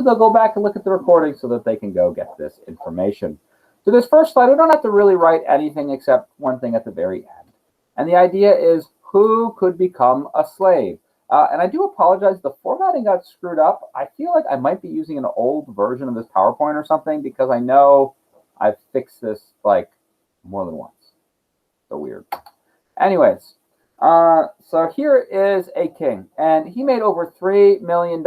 hopefully they'll go back and look at the recording so that they can go get this information. So this first slide, we don't have to really write anything except one thing at the very end. And the idea is who could become a slave? And I do apologize, the formatting got screwed up. I feel like I might be using an old version of this PowerPoint or something because I know I've fixed this like more than once. So weird. Anyways, so here is a king, and he made over $3 million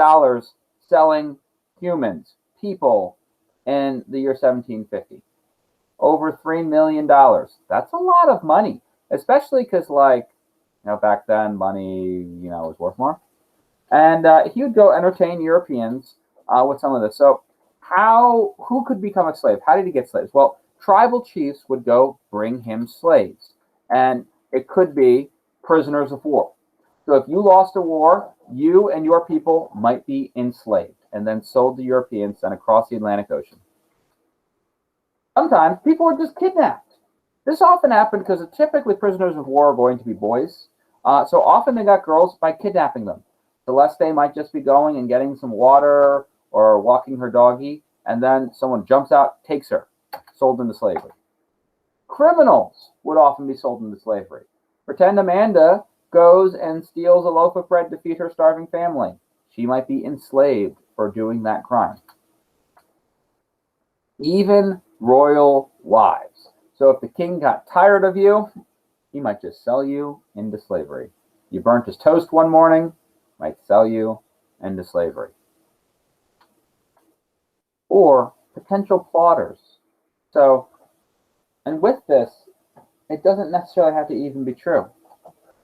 selling humans, people, in the year 1750. Over $3 million. That's a lot of money, especially because, like, back then money, was worth more. And he would go entertain Europeans with some of this. So who could become a slave? How did he get slaves? Well, tribal chiefs would go bring him slaves. And it could be prisoners of war. So if you lost a war, you and your people might be enslaved and then sold to Europeans and across the Atlantic Ocean. Sometimes people were just kidnapped. This often happened because typically prisoners of war are going to be boys. So often they got girls by kidnapping them. Celeste might just be going and getting some water or walking her doggy, and then someone jumps out, takes her, sold into slavery. Criminals would often be sold into slavery. Pretend Amanda goes and steals a loaf of bread to feed her starving family. She might be enslaved for doing that crime. Even royal wives. So if the king got tired of you, he might just sell you into slavery. You burnt his toast one morning, might sell you into slavery. Or potential plotters. So, and with this, it doesn't necessarily have to even be true.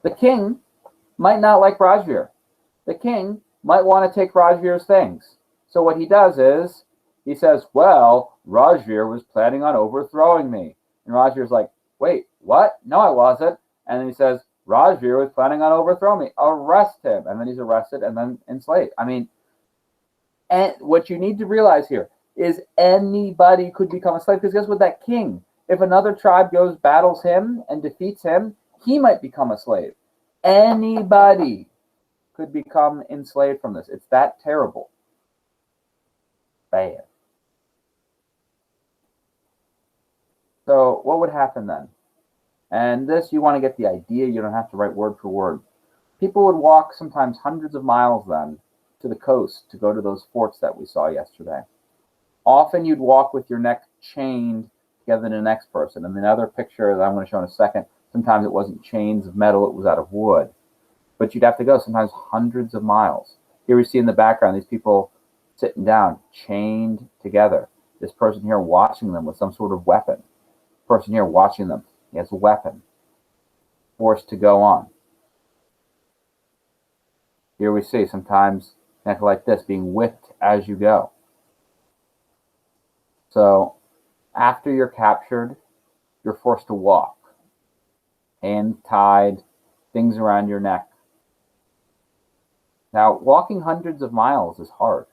The king might not like Rajveer. The king might want to take Rajveer's things. So what he does is, he says, well, Rajveer was planning on overthrowing me. And Rajveer's like, wait, what? No, I wasn't. And then he says, Rajveer was planning on overthrowing me. Arrest him. And then he's arrested and then enslaved. I mean, and what you need to realize here is anybody could become a slave. Because guess what? That king, if another tribe goes, battles him, and defeats him, he might become a slave. Anybody could become enslaved from this. It's that terrible. Bad. So what would happen then? And this, you want to get the idea. You don't have to write word for word. People would walk sometimes hundreds of miles then to the coast to go to those forts that we saw yesterday. Often you'd walk with your neck chained together to the next person. And the other picture that I'm going to show in a second, sometimes it wasn't chains of metal, it was out of wood. But you'd have to go sometimes hundreds of miles. Here we see in the background these people sitting down, chained together. This person here watching them with some sort of weapon. Person here watching them, he has a weapon. Forced to go on. Here we see sometimes neck like this, being whipped as you go. So after you're captured, you're forced to walk. Hands tied, things around your neck. Now, walking hundreds of miles is hard.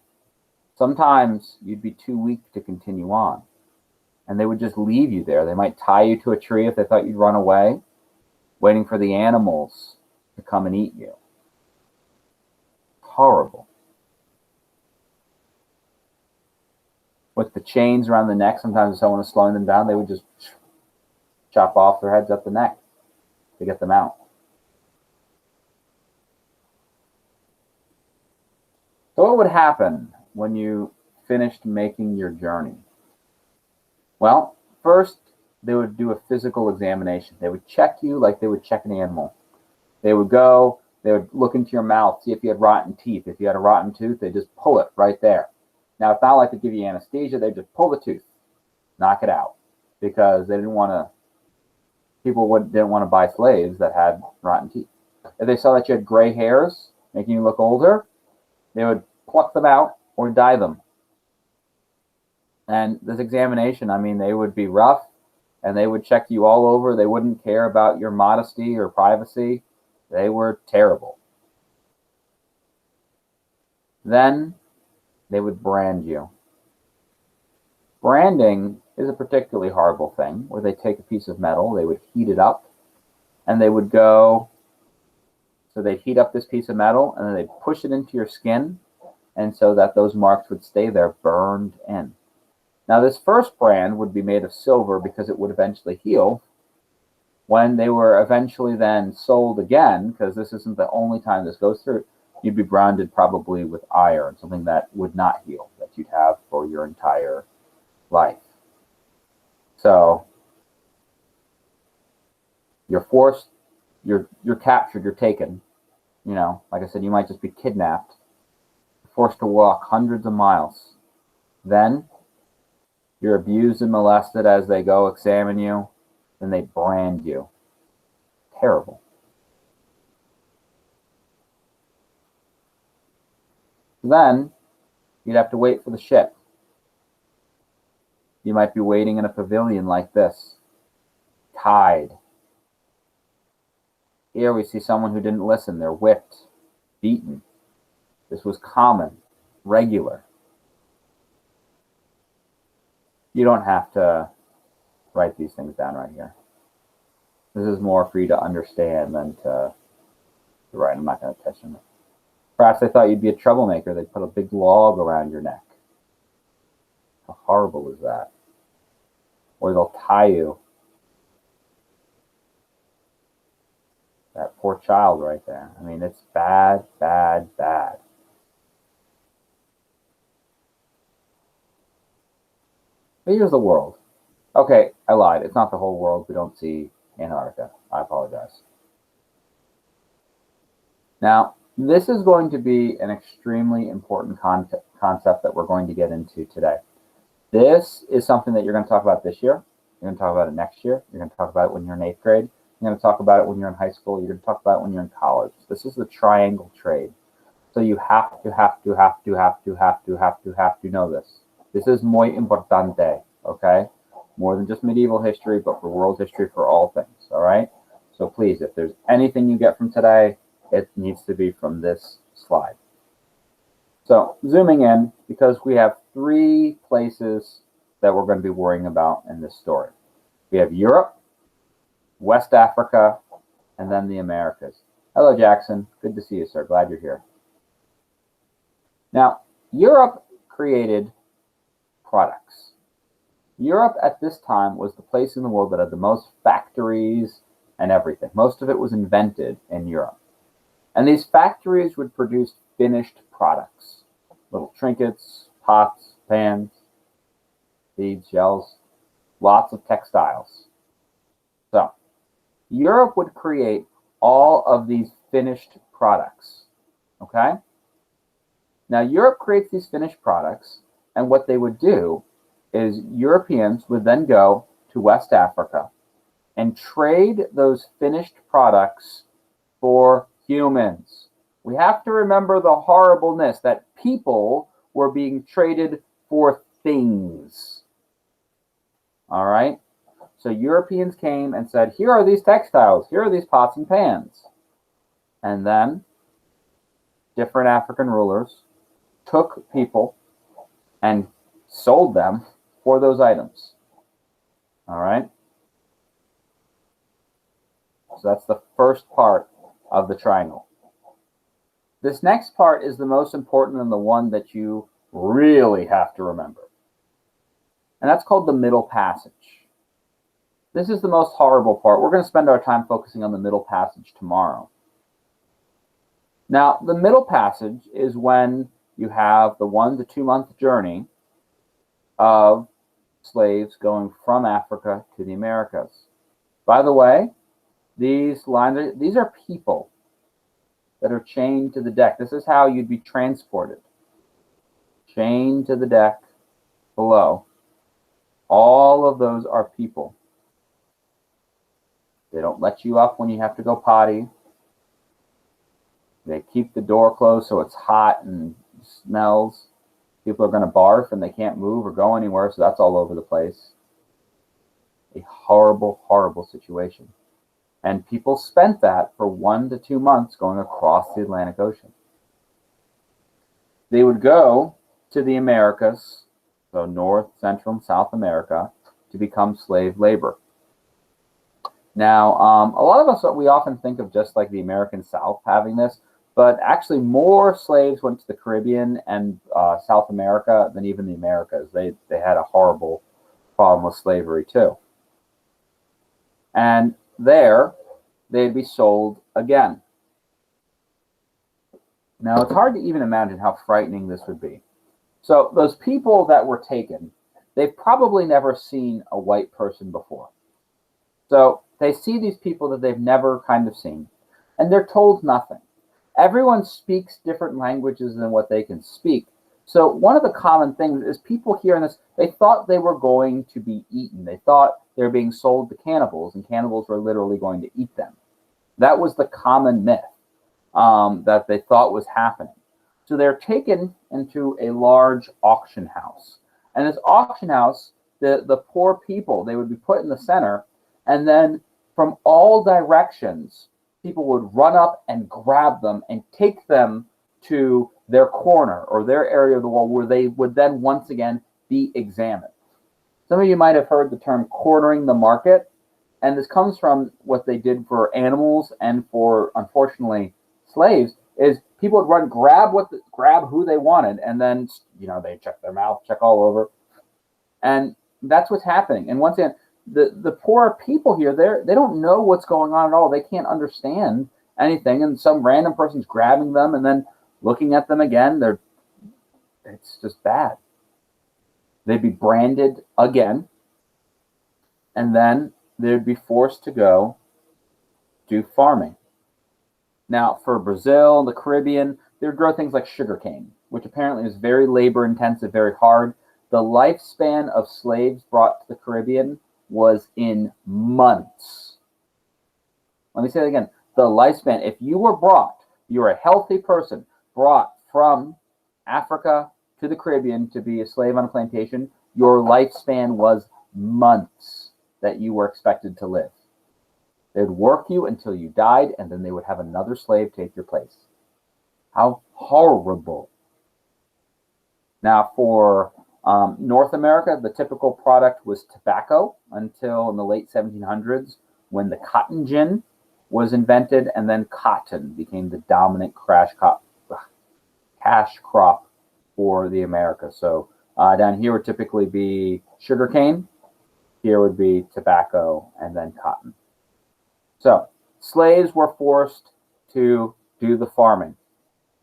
Sometimes you'd be too weak to continue on, and they would just leave you there. They might tie you to a tree if they thought you'd run away, waiting for the animals to come and eat you. Horrible. With the chains around the neck, sometimes if someone was slowing them down, they would just chop off their heads up the neck to get them out. So what would happen when you finished making your journey? Well, first, they would do a physical examination. They would check you like they would check an animal. They would go, they would look into your mouth, see if you had rotten teeth. If you had a rotten tooth, they just pull it right there. Now, it's not like they give you anesthesia. They just pull the tooth, knock it out, because they didn't want to, didn't want to buy slaves that had rotten teeth. If they saw that you had gray hairs, making you look older, they would pluck them out or dye them. And this examination, I mean, they would be rough, and they would check you all over. They wouldn't care about your modesty or privacy. They were terrible. Then they would brand you. Branding is a particularly horrible thing, where they take a piece of metal, they would heat it up, and they would go, so they'd heat up this piece of metal, and then they'd push it into your skin, and so that those marks would stay there burned in. Now, this first brand would be made of silver because it would eventually heal. When they were eventually then sold again, because this isn't the only time this goes through, you'd be branded probably with iron, something that would not heal, that you'd have for your entire life. So you're forced, you're captured, you're taken. You know, like I said, you might just be kidnapped, forced to walk hundreds of miles. Then you're abused and molested as they go examine you. Then they brand you. Terrible. Then you'd have to wait for the ship. You might be waiting in a pavilion like this, tied. Here we see someone who didn't listen. They're whipped, beaten. This was common, regular. You don't have to write these things down right here. This is more for you to understand than to write. I'm not going to touch them. Perhaps they thought you'd be a troublemaker. They put a big log around your neck. How horrible is that? Or they'll tie you. That poor child right there. I mean, it's bad, bad, bad. But here's the world. Okay, I lied. It's not the whole world. We don't see Antarctica. I apologize. Now, this is going to be an extremely important concept that we're going to get into today. This is something that you're going to talk about this year. You're going to talk about it next year. You're going to talk about it when you're in 8th grade. You're going to talk about it when you're in high school. You're going to talk about it when you're in college. This is the triangle trade. So you have to know this. This is muy importante, okay? More than just medieval history, but for world history for all things, all right? So please, if there's anything you get from today, it needs to be from this slide. So zooming in, because we have 3 places that we're going to be worrying about in this story. We have Europe, West Africa, and then the Americas. Hello, Jackson. Good to see you, sir. Glad you're here. Now, Europe created products. Europe at this time was the place in the world that had the most factories and everything. Most of it was invented in Europe. And these factories would produce finished products. Little trinkets, pots, pans, beads, shells, lots of textiles. So, Europe would create all of these finished products. Okay? Now, Europe creates these finished products, and what they would do is Europeans would then go to West Africa and trade those finished products for humans. We have to remember the horribleness that people were being traded for things. All right? So Europeans came and said, here are these textiles, here are these pots and pans. And then different African rulers took people and sold them for those items. All right? So that's the first part of the triangle. This next part is the most important and the one that you really have to remember. And that's called the Middle Passage. This is the most horrible part. We're going to spend our time focusing on the Middle Passage tomorrow. Now, the Middle Passage is when you have the 1 to 2 month journey of slaves going from Africa to the Americas. By the way, these are people that are chained to the deck. This is how you'd be transported. Chained to the deck below. All of those are people. They don't let you up when you have to go potty. They keep the door closed so it's hot and smells. People are going to barf and they can't move or go anywhere, so that's all over the place. A horrible, horrible situation. And people spent that for 1 to 2 months going across the Atlantic Ocean. They would go to the Americas, so North, Central, and South America, to become slave labor. Now, a lot of us, we often think of just like the American South having this, but actually more slaves went to the Caribbean and South America than even the Americas. They had a horrible problem with slavery too. And there, they'd be sold again. Now, it's hard to even imagine how frightening this would be. So those people that were taken, they've probably never seen a white person before. So they see these people that they've never kind of seen, and they're told nothing. Everyone speaks different languages than what they can speak. So one of the common things is people hearing this, they thought they were going to be eaten. They thought they were being sold to cannibals, and cannibals were literally going to eat them. That was the common myth that they thought was happening. So they're taken into a large auction house. And this auction house, the poor people, they would be put in the center, and then from all directions, people would run up and grab them and take them to their corner or their area of the wall where they would then once again be examined. Some of you might have heard the term cornering the market, and this comes from what they did for animals and for, unfortunately, slaves, is people would run, grab who they wanted, and then, they check their mouth, check all over. And that's what's happening. And once again, the poor people here, they don't know what's going on at all. They can't understand anything, and some random person's grabbing them and then looking at them again. It's just bad. They'd be branded again, and then they'd be forced to go do farming. Now, for Brazil, the Caribbean, they would grow things like sugarcane, which apparently is very labor-intensive, very hard. The lifespan of slaves brought to the Caribbean was in months. Let me say it again. The lifespan, if you were a healthy person, brought from Africa to the Caribbean to be a slave on a plantation, your lifespan was months that you were expected to live. They'd work you until you died, and then they would have another slave take your place. How horrible. Now, for North America, the typical product was tobacco until in the late 1700s when the cotton gin was invented, and then cotton became the dominant cash crop for the Americas. So down here would typically be sugarcane, here would be tobacco, and then cotton. So slaves were forced to do the farming.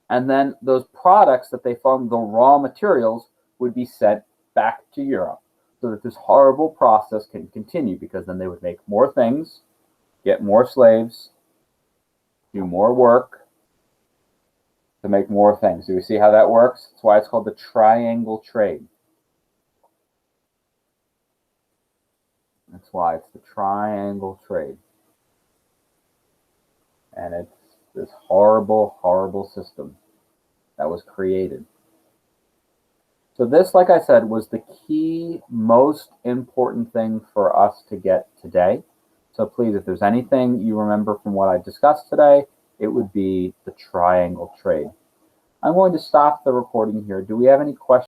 And then those products that they farmed, the raw materials, would be sent back to Europe so that this horrible process can continue, because then they would make more things, get more slaves, do more work to make more things. Do we see how that works? That's why it's called the triangle trade. That's why it's the triangle trade. And it's this horrible, horrible system that was created. So this, like I said, was the key, most important thing for us to get today. So please, if there's anything you remember from what I discussed today, it would be the triangle trade. I'm going to stop the recording here. Do we have any questions?